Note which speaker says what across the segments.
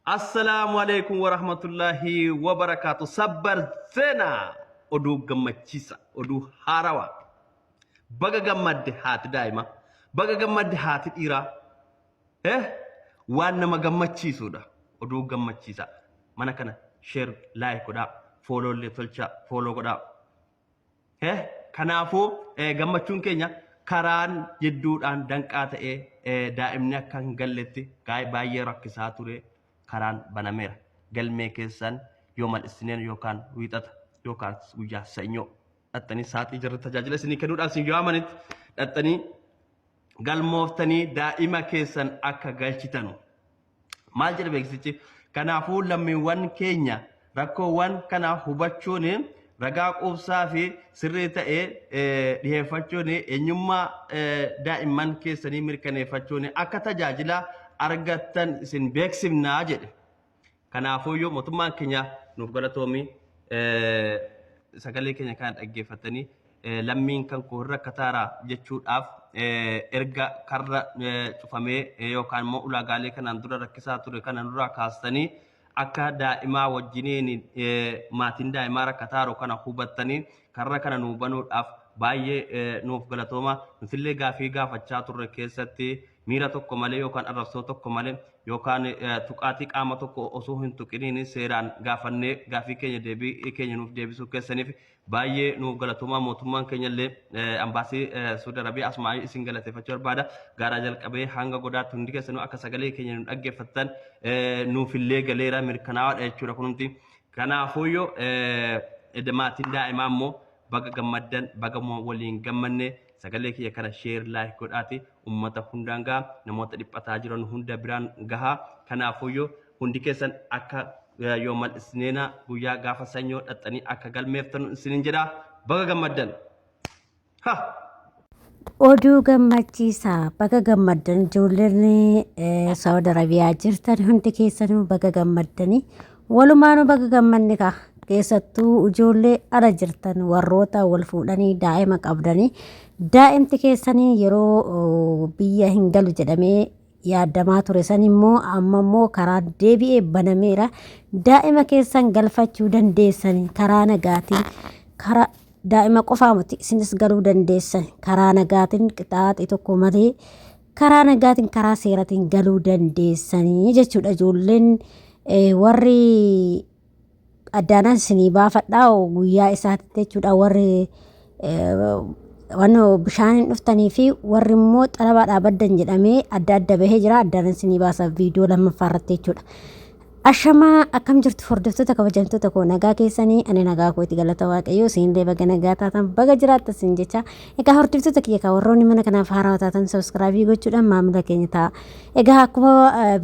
Speaker 1: Assalamu alaikum wa rahmatullahi wa barakatuh. Sabbar zena odu gammachisa odu harawa. Baga gammadde haati daa'ima. Baga gammadde haati dhiiraa. Waan nama gammachiisudha. Oduu gammachiisa. Mana kana share like godhaa. Follow illee tolchaa. Follow godhaa. Kanaafuu gammachuun keenya karaan jidduudhaan danqaa ta'ee daa'imni akka hin galletti baay'ee rakkisaa ture. Karaan banameera. Galmee keessan yoo mal'isneen yookaan wiixata yookaan guyyaa sanyoo dhattanii sa'aatii jirra tajaajila isinii kennuudhaan isin yoo amanitti dhattanii galmooftanii daa'ima keessan akka galchitanu. Maal jedha beeksisichi? Kanaafuu lammiiwwan keenya rakkoowwan kana hubachuun ragaa quubsaa fi sirrii ta'ee dhiyeeffachuun eenyummaa daa'imman keessanii mirkaneeffachuun akka tajaajila argattan isin beeksifnaa jedhe. Kanaafuu yoo mootummaan keenya nuuf galatoomii sagalee keenya kana dhaggeeffatanii lammiin kan koo rakkataara jechuudhaaf erga karra cufamee yookaan immoo ulaagaalee kanaan dura rakkisaa ture kanaan dura kaastanii akka daa'imaa wajjiniin maatiin daa'imaa rakkataaru kana hubattanii karra kana nuuf banuudhaaf baay'ee nuuf galatooma. Nutillee gaafii gaafachaa turre keessatti miira tokko malee yookaan arrabsoo tokko malee yookaan tuqaatii qaama tokko osoo hin tuqiniin seeraan gaafannee gaafii keenya deebii keenya nuuf deebisuu keessaniif baay'ee nuuf galatooma. Mootummaan keenya illee ambaasii Saudi Arabiyaa Asmaa'ii isin galateeffachuu barbaada. Gaaraa jalqabee hanga godaatti hundi keessanuu akka sagalee keenya nu dhaggeeffattan nuufillee galeera mirkanaawaadha jechuudha kunumti. Kanaafuu yoo maatiin daa'imaa immoo baga gammaddan baga waliin gammanne sagalee kiyya kana share like godhaati ummata hundaan gaha namoota dhiphataa jiran hunda biraan gaha. Kanaafuu yoo hundi keessan akka yoo mal'isneena guyyaa gaafa sanyoo dhattanii akka galmeeftan isinin jedha. Baga gammaddan.
Speaker 2: Oduu gammachiisaa baga gammaddan ijoolleen Saudi Arabiyaa jirtan hundi keessanuu baga gammaddanii walumaanuu baga gammanni ka keessattuu ijoollee ala jirtan warroota wal fuudhanii daa'ima qabdanii daa'imti keessanii yeroo biyya hin galu jedhamee yaadamaa ture san immoo amma immoo karaa deebi'ee banameera. Daa'ima keessan galfachuu dandeessanii karaa nagaatiin karaa daa'ima qofaa miti isinis galuu dandeessan karaa nagaatiin qixaaxii tokko malee karaa nagaatiin karaa seeratiin galuu dandeessanii jechuudha. Ijoolleen warri addaanan isinii baafadhaa guyyaa isaatti jechuudha. Warri waan bishaan dhuftanii fi warri immoo xalabaa dhaabaddan jedhamee adda adda bahee jira. Addaanan isinii baasa viidiyoo lammaffaa irratti jechuudha. Ashamaa akkam jirtu hordoftoota kabajamtoota koo nagaa keessanii ani nagaa kooti galata waaqayyoo isinillee baga nagaa taatan baga jiraattan isin jecha. Egaa hordoftoota kiyya ka warroonni mana kanaaf haaraa taatan subscribe gochuudhaan maamila keenya ta'a. Egaa akkuma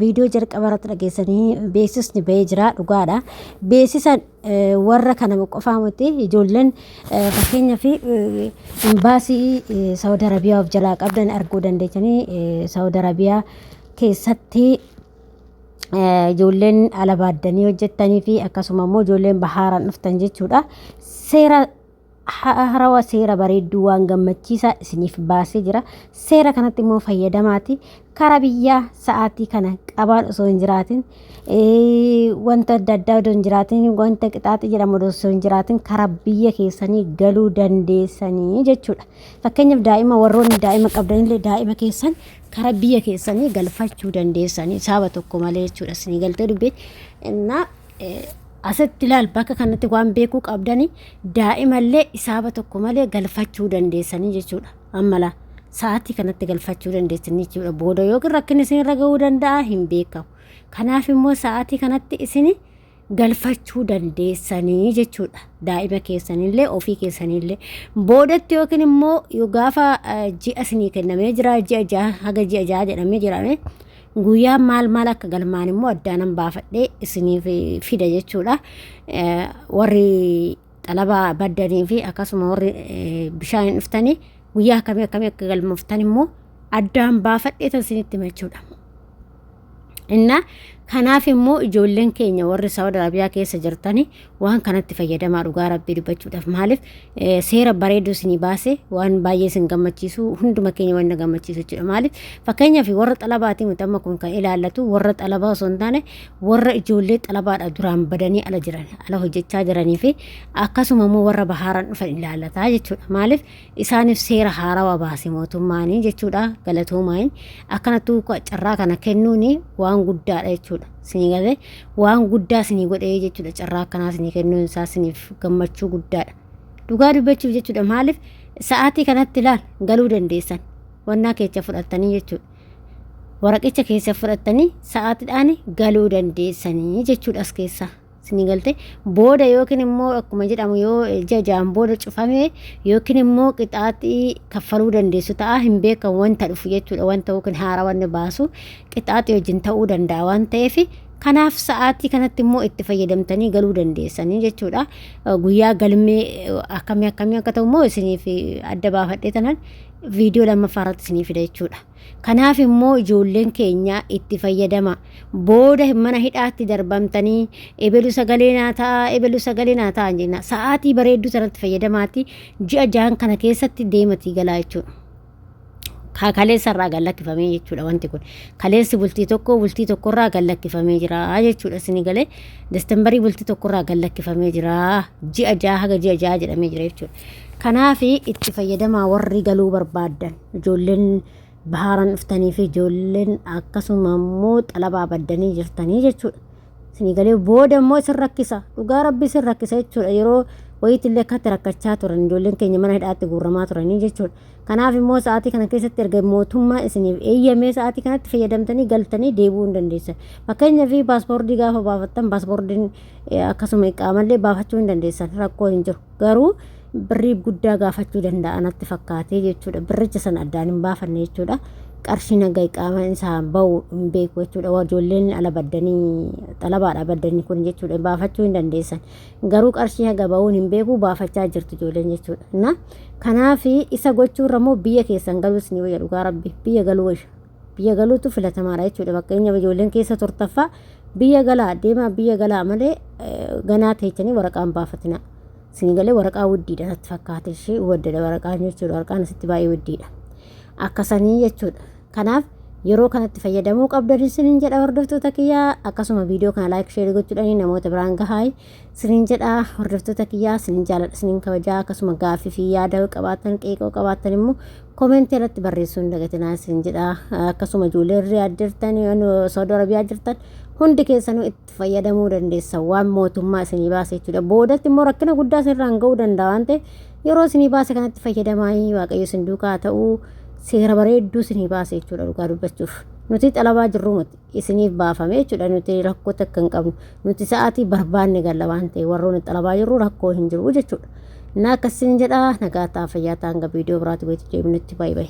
Speaker 2: viidiyoo jalqaba irratti dhageessanii beeksisni bahee jira dhugaadha. Beeksisan warra kana qofaa miti ijoolleen fakkeenyaaf imbaasii Saudi Arabiyaa of jalaa qabdan arguu dandeessanii Saudi Arabiyaa keessatti ijoolleen ala baaddanii hojjettanii fi akkasuma immoo ijoolleen bahaaraan dhuftan jechuudha. Seera haarawaa seera bareedduu waan gammachiisaa isiniif baasee jira. Seera kanatti immoo fayyadamaati. Karaa biyyaa sa'aatii kana qabaan osoo hin jiraatin wanta adda addaa osoo hin jiraatin wanta qixaaxii jedhamu osoo hin jiraatin karaa biyya keessanii galuu dandeessanii jechuudha. Fakkeenyaaf daa'ima warroonni daa'ima qabdanillee daa'ima keessan karaa biyya keessanii galfachuu dandeessanii sababa tokko malee jechuudha. Isinii galtee dubbii innaa asitti ilaal bakka kanatti waan beekuu qabdanii daa'imallee sababa tokko malee galfachuu dandeessanii jechuudha. Ammala sa'aatii kanatti galfachuu dandeessanii jechuudha. Booda yookiin rakkinni isin irra gahuu danda'a hin beekamu. Kanaaf immoo sa'aatii kanatti isin galfachuu dandeessanii jechuudha. Daa'ima keessanillee ofii keessanillee boodatti yookiin immoo gaafa ji'a isinii kennamee jira ji'a jaha haga ji'a jaha jedhamee jirame guyyaa maal akka galmaan immoo addaanan baafadhee isiniif fida jechuudha. Warri xalabaa baddanii fi akkasuma warri bishaan dhuftanii guyyaa akkamii akka galmooftan immoo addaan baafadhee tan isinitti hima jechuudha. Inna Kanaaf immoo ijoolleen keenya warri Saawud Arabiyaa keessa jirtani waan kanatti fayyadamaa dhugaa rabbii dubbachuudhaaf maaliif seera bareedu isinii baase waan baay'ee isin gammachiisu hunduma keenya waan gammachiisu jechuudha. Maaliif fakkeenyaaf warra xalabaatii mutamma kun kan ilaallatu warra xalabaa osoo hin taane warra ijoollee xalabaadha duraan badanii ala jiran ala hojjechaa jiranii fi akkasuma immoo warra bahaaraan dhufan ilaallataa jechuudha. Maaliif isaaniif seera haarawaa baase mootummaanii jechuudha. Galatoomaa akkanattuu carraa kana kennuuni waan guddaadha jechuudha. Sinii galee waan guddaa sinii godhee jechuudha. Carraa akkanaa sinii kennuun isaa siniif gammachuu guddaadha. Dhugaa dubbachuuf jechuudha. Maaliif sa'aatii kanatti ilaal galuu dandeessan wannaa keessa fudhattanii jechuudha. Waraqicha keessa fudhattanii sa'aatiidhaan galuu dandeessanii jechuudha as keessaa. Sinii galte booda yookiin immoo akkuma jedhamu yoo jajaan booda cufame yookiin immoo qixaaxii kaffaluu dandeessu ta'a hin beekan wanta dhufu jechuudha. Wanta yookiin haara wanni baasu qixaaxii wajjin ta'uu danda'a waan ta'eef kanaaf sa'aatii kanatti immoo itti fayyadamtanii galuu dandeessanii jechuudha. Guyyaa galmee akkamii akka ta'u immoo isiniif adda baafadhee tanan viidiyoo lammaffaa irratti isinii fida jechuudha. Kanaaf immoo ijoolleen keenya itti fayyadama. Booda mana hidhaatti darbamtanii ebelu sagalee naa ta'a jenna. Sa'aatii bareedduu sanatti fayyadamaati ji'a jaan kana keessatti deematii galaa jechuudha. Kaleessa irraa gallakkifamee jechuudha wanti kun. Kaleessi bultii tokkorraa gallakkifamee jira jechuudha. Isin galee Desembarii bultii tokkorraa gallakkifamee jira. Ji'a jaha haga ji'a jaha jedhamee jira jechuudha. Kanaaf itti fayyadamaa warri galuu barbaadan ijoolleen bahaaraan dhuftanii fi ijoolleen akkasuma immoo xalabaa baddanii jirtanii jechuudha. Isin galee booda immoo isin rakkisa. Dhugaa rabbi isin rakkisa jechuudha. Yeroo wayiitillee akkatti rakkachaa turan ijoolleen keenya mana hidhaatti guurramaa turanii jechuudha. Kanaaf immoo sa'aatii kana keessatti erga mootummaa isiniif eeyyamee sa'aatii kanatti fayyadamtanii galtanii deebi'uu hin dandeessan. Fakkeenyaaf paaspoortii gaafa baafattan paaspoortiin akkasuma qaamallee baafachuu hin dandeessan rakkoo hin jiru. Garuu birrii guddaa gaafachuu danda'an natti fakkaatee jechuudha. Birricha sana addaan hin baafanne jechuudha. Qarshii nagaa qaama isaa bahu hin beeku jechuudha. Ijoolleen ala baddanii xalabaadha baddanii kun jechuudha. Baafachuu hin dandeessan. Garuu qarshii haga bahuun hin beeku baafachaa jirtu ijoolleen jechuudha. Kanaaf isa gochuurra immoo biyya keessan galuu isin wayya dhugaa rabbi biyya galuutu filatamaadha jechuudha. Fakkeenyaaf ijoolleen keessa turtaffaa biyya galaa deemaa biyya galaa malee ganaa teechanii waraqaan baafatina. Isin galee waraqaa wuddiidha natti fakkaate ishee waddada waraqaan jechuudha. Waraqaan asitti baay'ee wuddiidha. Akkasanii jechuudha. Kanaaf yeroo kanatti fayyadamuu qabdan isiniin jedha hordoftoota kiyyaa. Akkasuma viidiyoo kana laayik sheerii gochuudhaan namoota biraan gahaa isiniin jedha hordoftoota kiyyaa. Isiniin jaaladha isiniin kabajaa. Akkasuma gaaffii fi yaada qabaattan qeeqoo qabaattan immoo koomentii irratti barreessuu hin dagatinaa isiniin jedha. Akkasuma ijoollee Riyaad jirtan Saawud Arabiyaa jirtan hundi keessanuu itti fayyadamuu dandeessan waan mootummaa isinii baase jechuudha. Boodatti immoo rakkina guddaa isinirraan ga'uu danda'a waan ta'eef yeroo isinii baase kanatti fayyadamaa waaqayyo isin duukaa ta'uu seera bareedduu isinii baase jechuudha. Dhugaa dubbachuuf nuti xalabaa jirru miti isiniif baafame jechuudha. Nuti rakkoo takka hin qabnu. Nuti sa'aatii barbaanne galla waan ta'eef warroonni xalabaa jirru rakkoo hin jiru jechuudha. Akkasiin jedha nagaa ta'a fayyaa ta'a hanga viidiyoo biraatti wayiti deebinutti baay'ee.